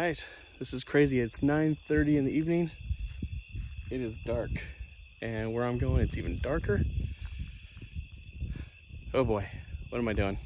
right, this is crazy. It's 9:30 in the evening. It is dark, and where I'm going, it's even darker. Oh boy, what am I doing?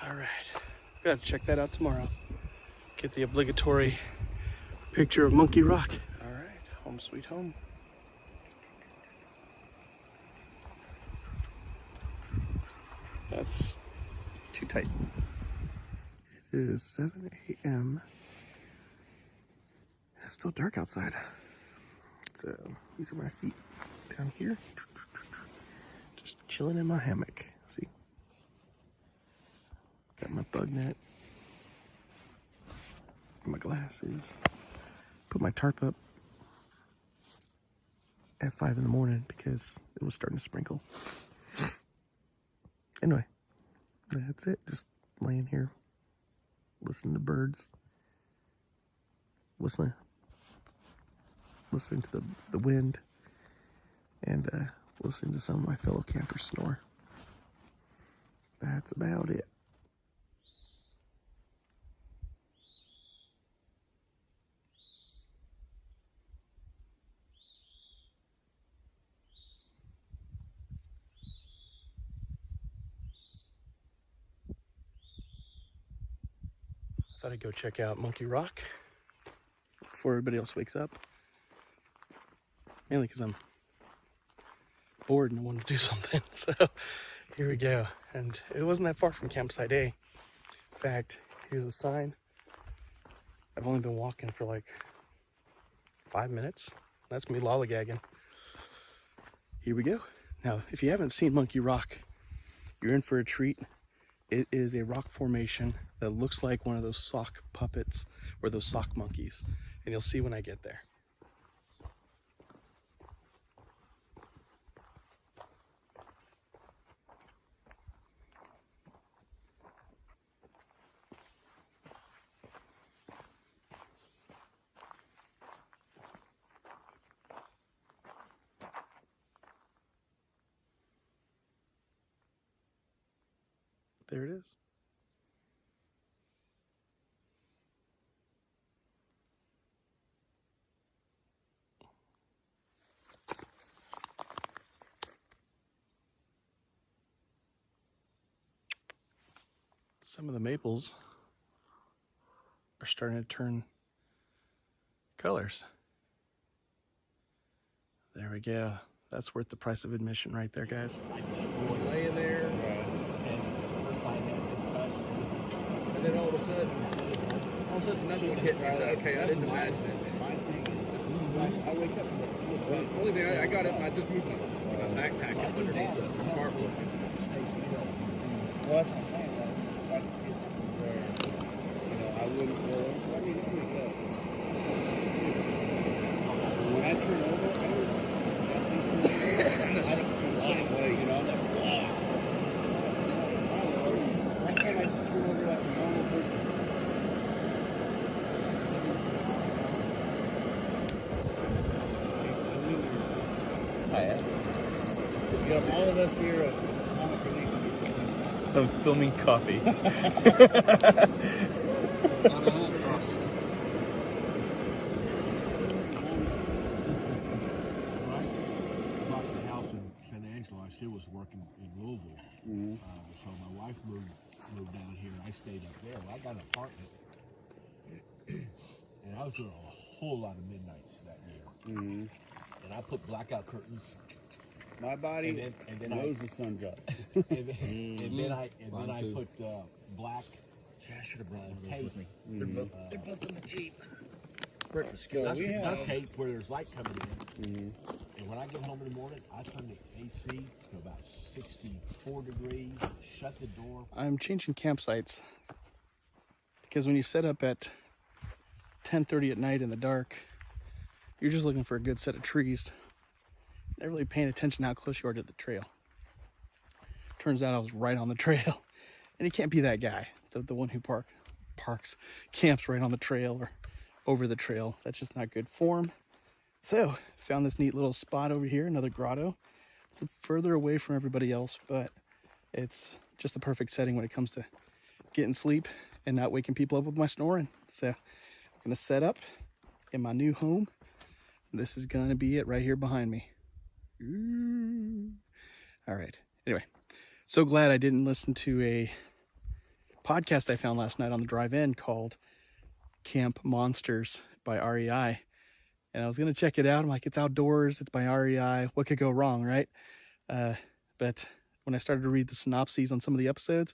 All right, gotta check that out tomorrow. Get the obligatory picture of Monkey Rock. All right, home sweet home. That's too tight. It is 7 a.m. It's still dark outside. So these are my feet down here. Just chilling in my hammock. See? Got my bug net. My glasses. Put my tarp up at 5 in the morning because it was starting to sprinkle. Anyway, that's it. Just laying here, listening to birds, listening to the wind, and listening to some of my fellow campers snore. That's about it. I thought I'd go check out Monkey Rock before everybody else wakes up. Mainly because I'm bored and I wanted to do something. So here we go. And it wasn't that far from campsite A. In fact, here's the sign. I've only been walking for like 5 minutes. That's me lollygagging. Here we go. Now, if you haven't seen Monkey Rock, you're in for a treat. It is a rock formation that looks like one of those sock puppets or those sock monkeys. And you'll see when I get there. There it is. Some of the maples are starting to turn colors. There we go. That's worth the price of admission right there, guys. Laying there, and then all of a sudden another one hit me. I said, okay, I didn't imagine it. I wake up and the only thing I got up and I just moved my backpack up underneath the tarp. Well, that's what I'm saying. Like the kids where, I wouldn't go. I mean, when I turn over, I don't feel the same way, I'm like, wow. Why can't I just turn over like a normal person? You have all of us here at Hammock. I'm filming coffee. I still was working in Louisville, so my wife moved down here. I stayed up there. Well, I got an apartment, and I was doing a whole lot of midnights that year. And I put blackout curtains. My body and then knows the sun's up. and then I put black. I should have brought tape with me. They're both in the Jeep. Not tape where there's light coming in. And when I get home in the morning, I turn the AC to about 64 degrees, shut the door. I'm changing campsites because when you set up at 10:30 at night in the dark, you're just looking for a good set of trees. Not really paying attention how close you are to the trail. Turns out I was right on the trail. And you can't be that guy, the one who camps right on the trail or over the trail. That's just not good form. So, found this neat little spot over here, another grotto. It's further away from everybody else, but it's just the perfect setting when it comes to getting sleep and not waking people up with my snoring. So, I'm gonna set up in my new home. This is gonna be it right here behind me. Ooh. All right. Anyway, so glad I didn't listen to a podcast I found last night on the drive-in called Camp Monsters by REI. And I was going to check it out. I'm like, it's outdoors. It's by REI. What could go wrong, right? But when I started to read the synopses on some of the episodes,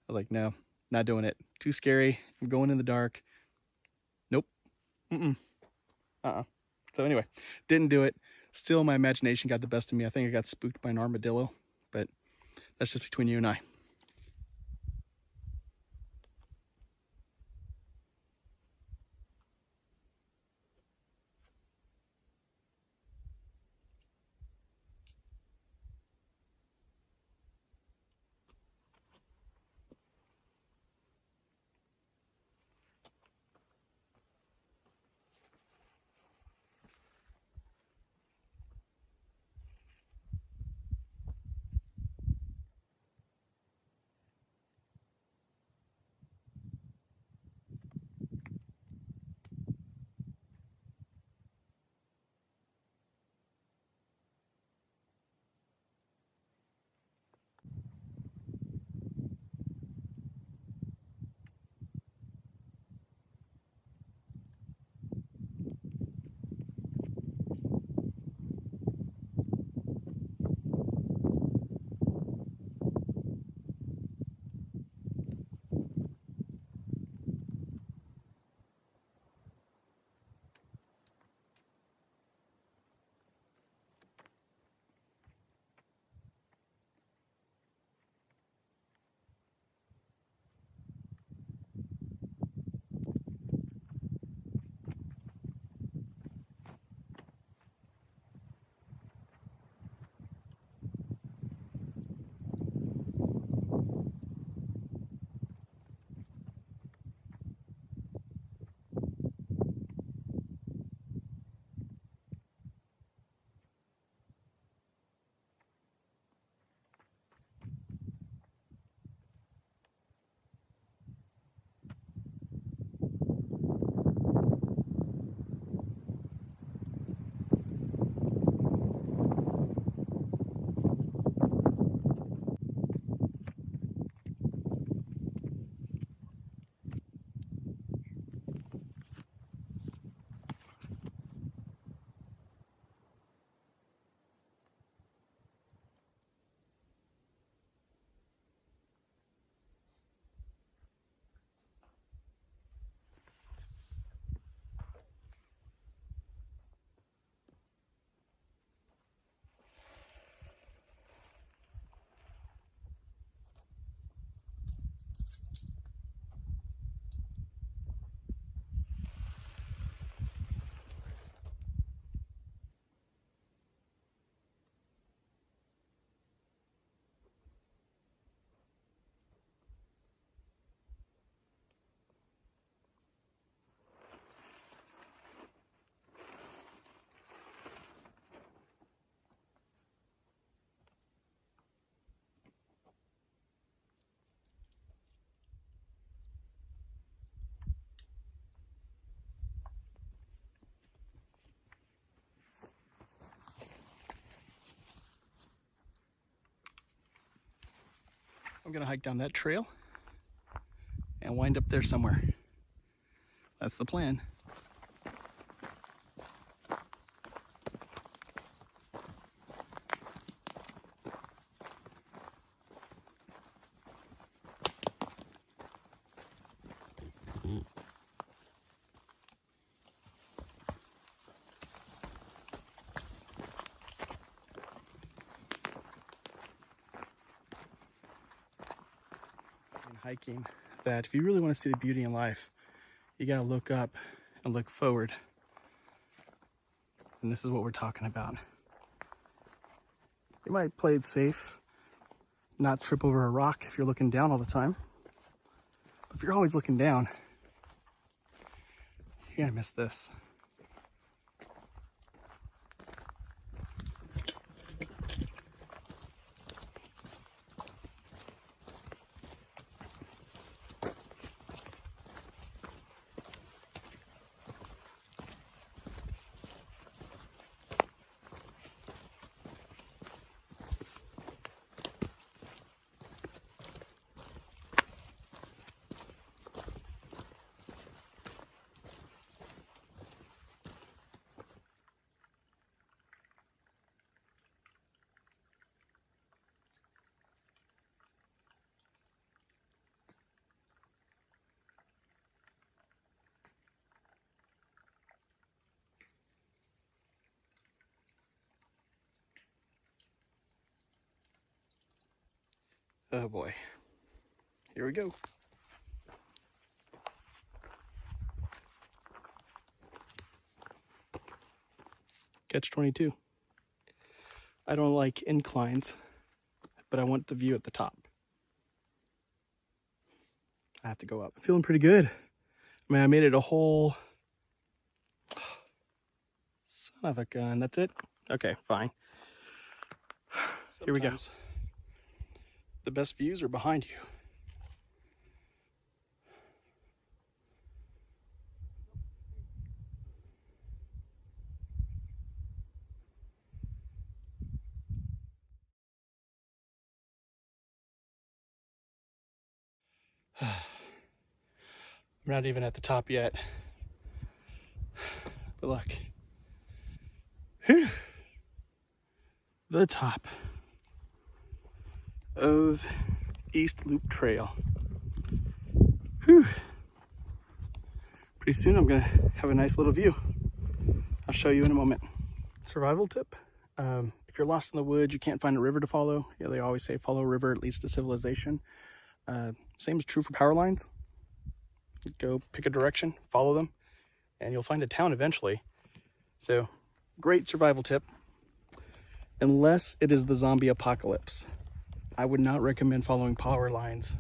I was like, no, not doing it. Too scary. I'm going in the dark. Nope. So anyway, didn't do it. Still, my imagination got the best of me. I think I got spooked by an armadillo, but that's just between you and I. I'm gonna hike down that trail and wind up there somewhere. That's the plan. hiking that if you really want to see the beauty in life, you got to look up and look forward. And this is what we're talking about. You might play it safe, not trip over a rock if you're looking down all the time. But if you're always looking down, you're gonna miss this. Oh boy, here we go. Catch 22. I don't like inclines, but I want the view at the top. I have to go up. Feeling pretty good. I mean, I made it a whole... Son of a gun, that's it? Okay, fine. Here we go. The best views are behind you. I'm not even at the top yet. But look. Whew. The top of East Loop Trail. Whew. Pretty soon I'm gonna have a nice little view. I'll show you in a moment. Survival tip. If you're lost in the woods, you can't find a river to follow. Yeah, they always say follow a river, it leads to civilization. Same is true for power lines. Go pick a direction, follow them, and you'll find a town eventually. So, great survival tip. Unless it is the zombie apocalypse. I would not recommend following power lines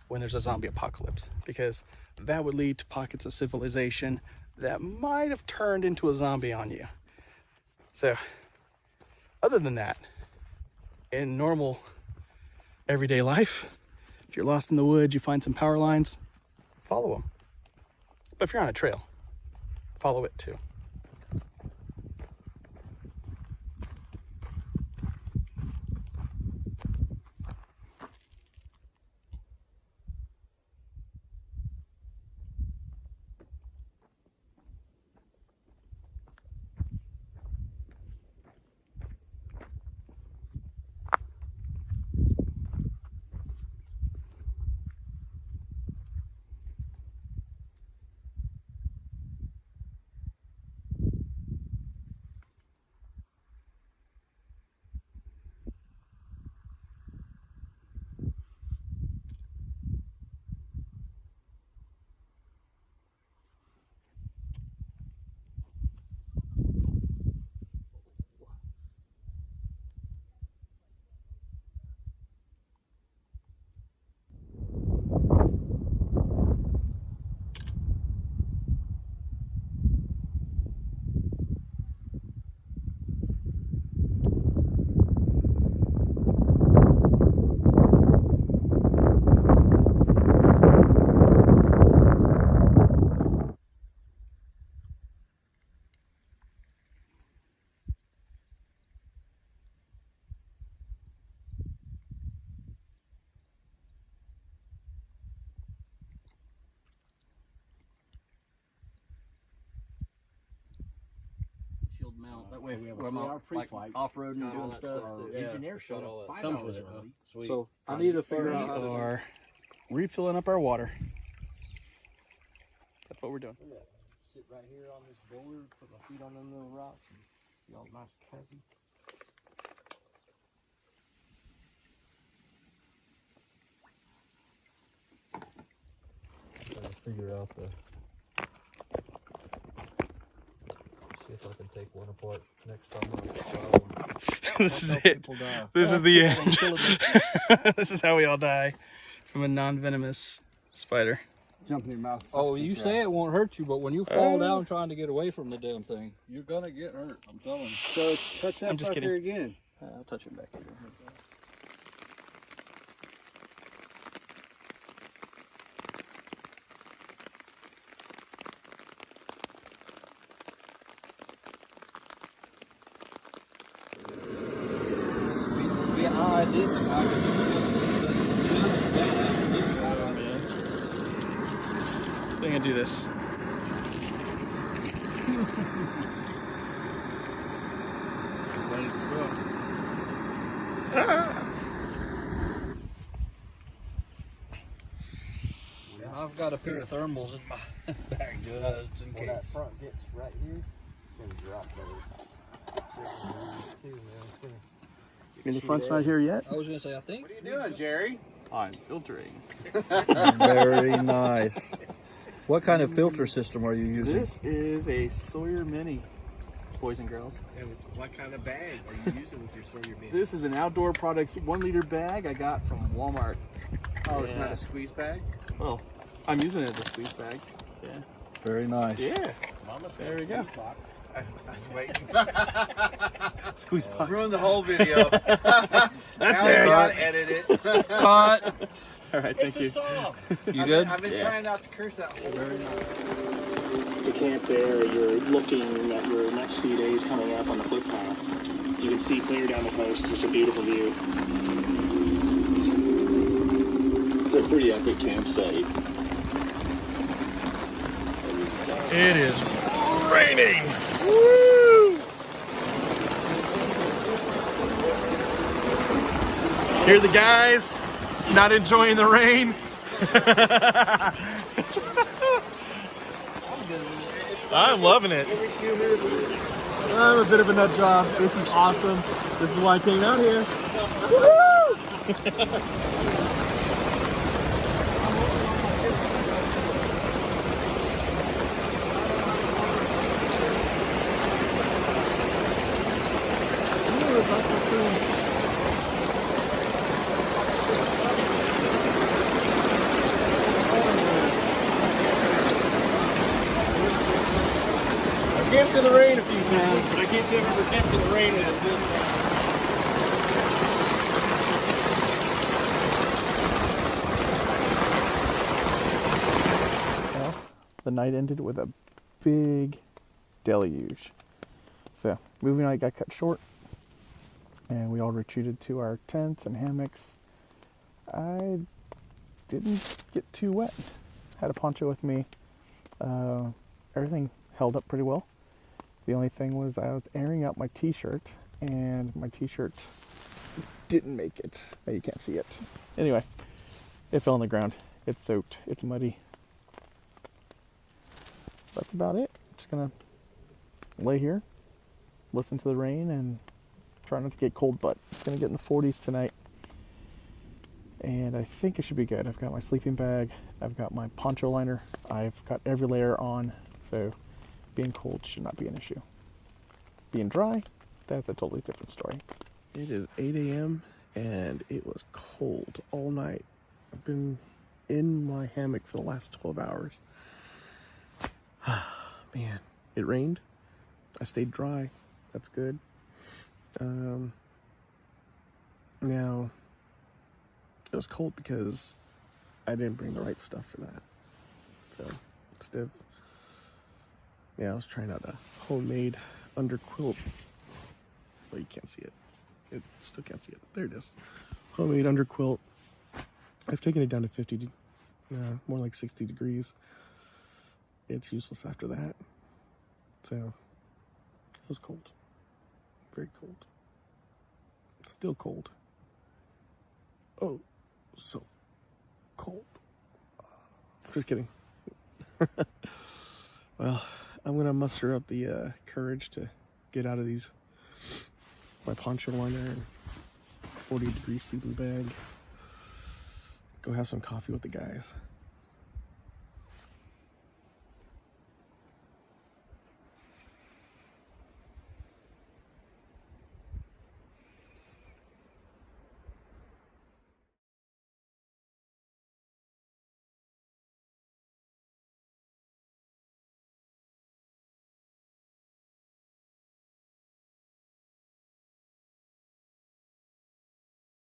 when there's a zombie apocalypse, because that would lead to pockets of civilization that might have turned into a zombie on you. So, other than that, in normal everyday life, if you're lost in the woods, you find some power lines, follow them. But if you're on a trail, follow it too. Mount. That way, we have we're a 3-hour pre-flight. off-roading and doing Our stuff. engineer showed up 5 Some hours shit, early. Sweet. So I need to figure We out how to are refilling up our water. That's what we're doing. sit right here on this boulder, put my feet on them little rocks, and be all nice and comfy. figure out the. See if I can take one apart next time. This is it. This is the end. This is how we all die from a non-venomous spider. Jump in your mouth. Oh, you say it won't hurt you, but when you fall down trying to get away from the damn thing, you're gonna get hurt. I'm telling you. So touch that I'm just fucker kidding. again. I'll touch it back here. I did. I'm gonna do this. I've got a pair of thermals in my bag just in case. When that front gets right here, it's gonna drop those. Too, man. It's gonna. And the front's not here yet? I was gonna say, I think. What are you doing, Jerry? I'm filtering. Very nice. What kind of filter system are you using? This is a Sawyer Mini, boys and girls. And what kind of bag are you using with your Sawyer Mini? This is an Outdoor Products 1 liter bag I got from Walmart. Oh, it's not a squeeze bag? Well, I'm using it as a squeeze bag. Yeah. Very nice. Yeah. Mama's There we go. box. I was waiting. Squeeze box. Ruined the whole video. That's Now it. I gotta edit it. Cut. All right, thank you. You good? I've been Yeah. trying not to curse that whole To camp there, you're looking at your next few days coming up on the footpath. You can see clear down the coast. It's a beautiful view. It's a pretty epic campsite. It is raining. Woo! Here are the guys not enjoying the rain. I'm loving it. I'm a bit of a nut job. This is awesome. This is why I came out here. Woo! I've camped in the rain a few times, but I can't say I've ever camped in the rain and it's good. Well, the night ended with a big deluge. So, movie night got cut short, and we all retreated to our tents and hammocks. I didn't get too wet. Had a poncho with me. Everything held up pretty well. The only thing was I was airing out my t-shirt, and my t-shirt didn't make it. Now you can't see it. Anyway, it fell on the ground. It's soaked. It's muddy. That's about it. Just gonna lay here, listen to the rain, and try not to get cold, but it's gonna get in the 40s tonight. And I think it should be good. I've got my sleeping bag, I've got my poncho liner, I've got every layer on, so being cold should not be an issue. Being dry, that's a totally different story. It is 8 a.m. and it was cold all night. I've been in my hammock for the last 12 hours. Man, it rained. I stayed dry. That's good. Now, it was cold because I didn't bring the right stuff for that. So, instead of, I was trying out a homemade underquilt. Well, you can't see it. It still can't see it. There it is. Homemade underquilt. I've taken it down to 50, more like 60 degrees. It's useless after that. So, it was cold. Very cold. Still cold. Oh, so cold. Just kidding. Well, I'm gonna muster up the courage to get out of my poncho liner and 40-degree sleeping bag. Go have some coffee with the guys.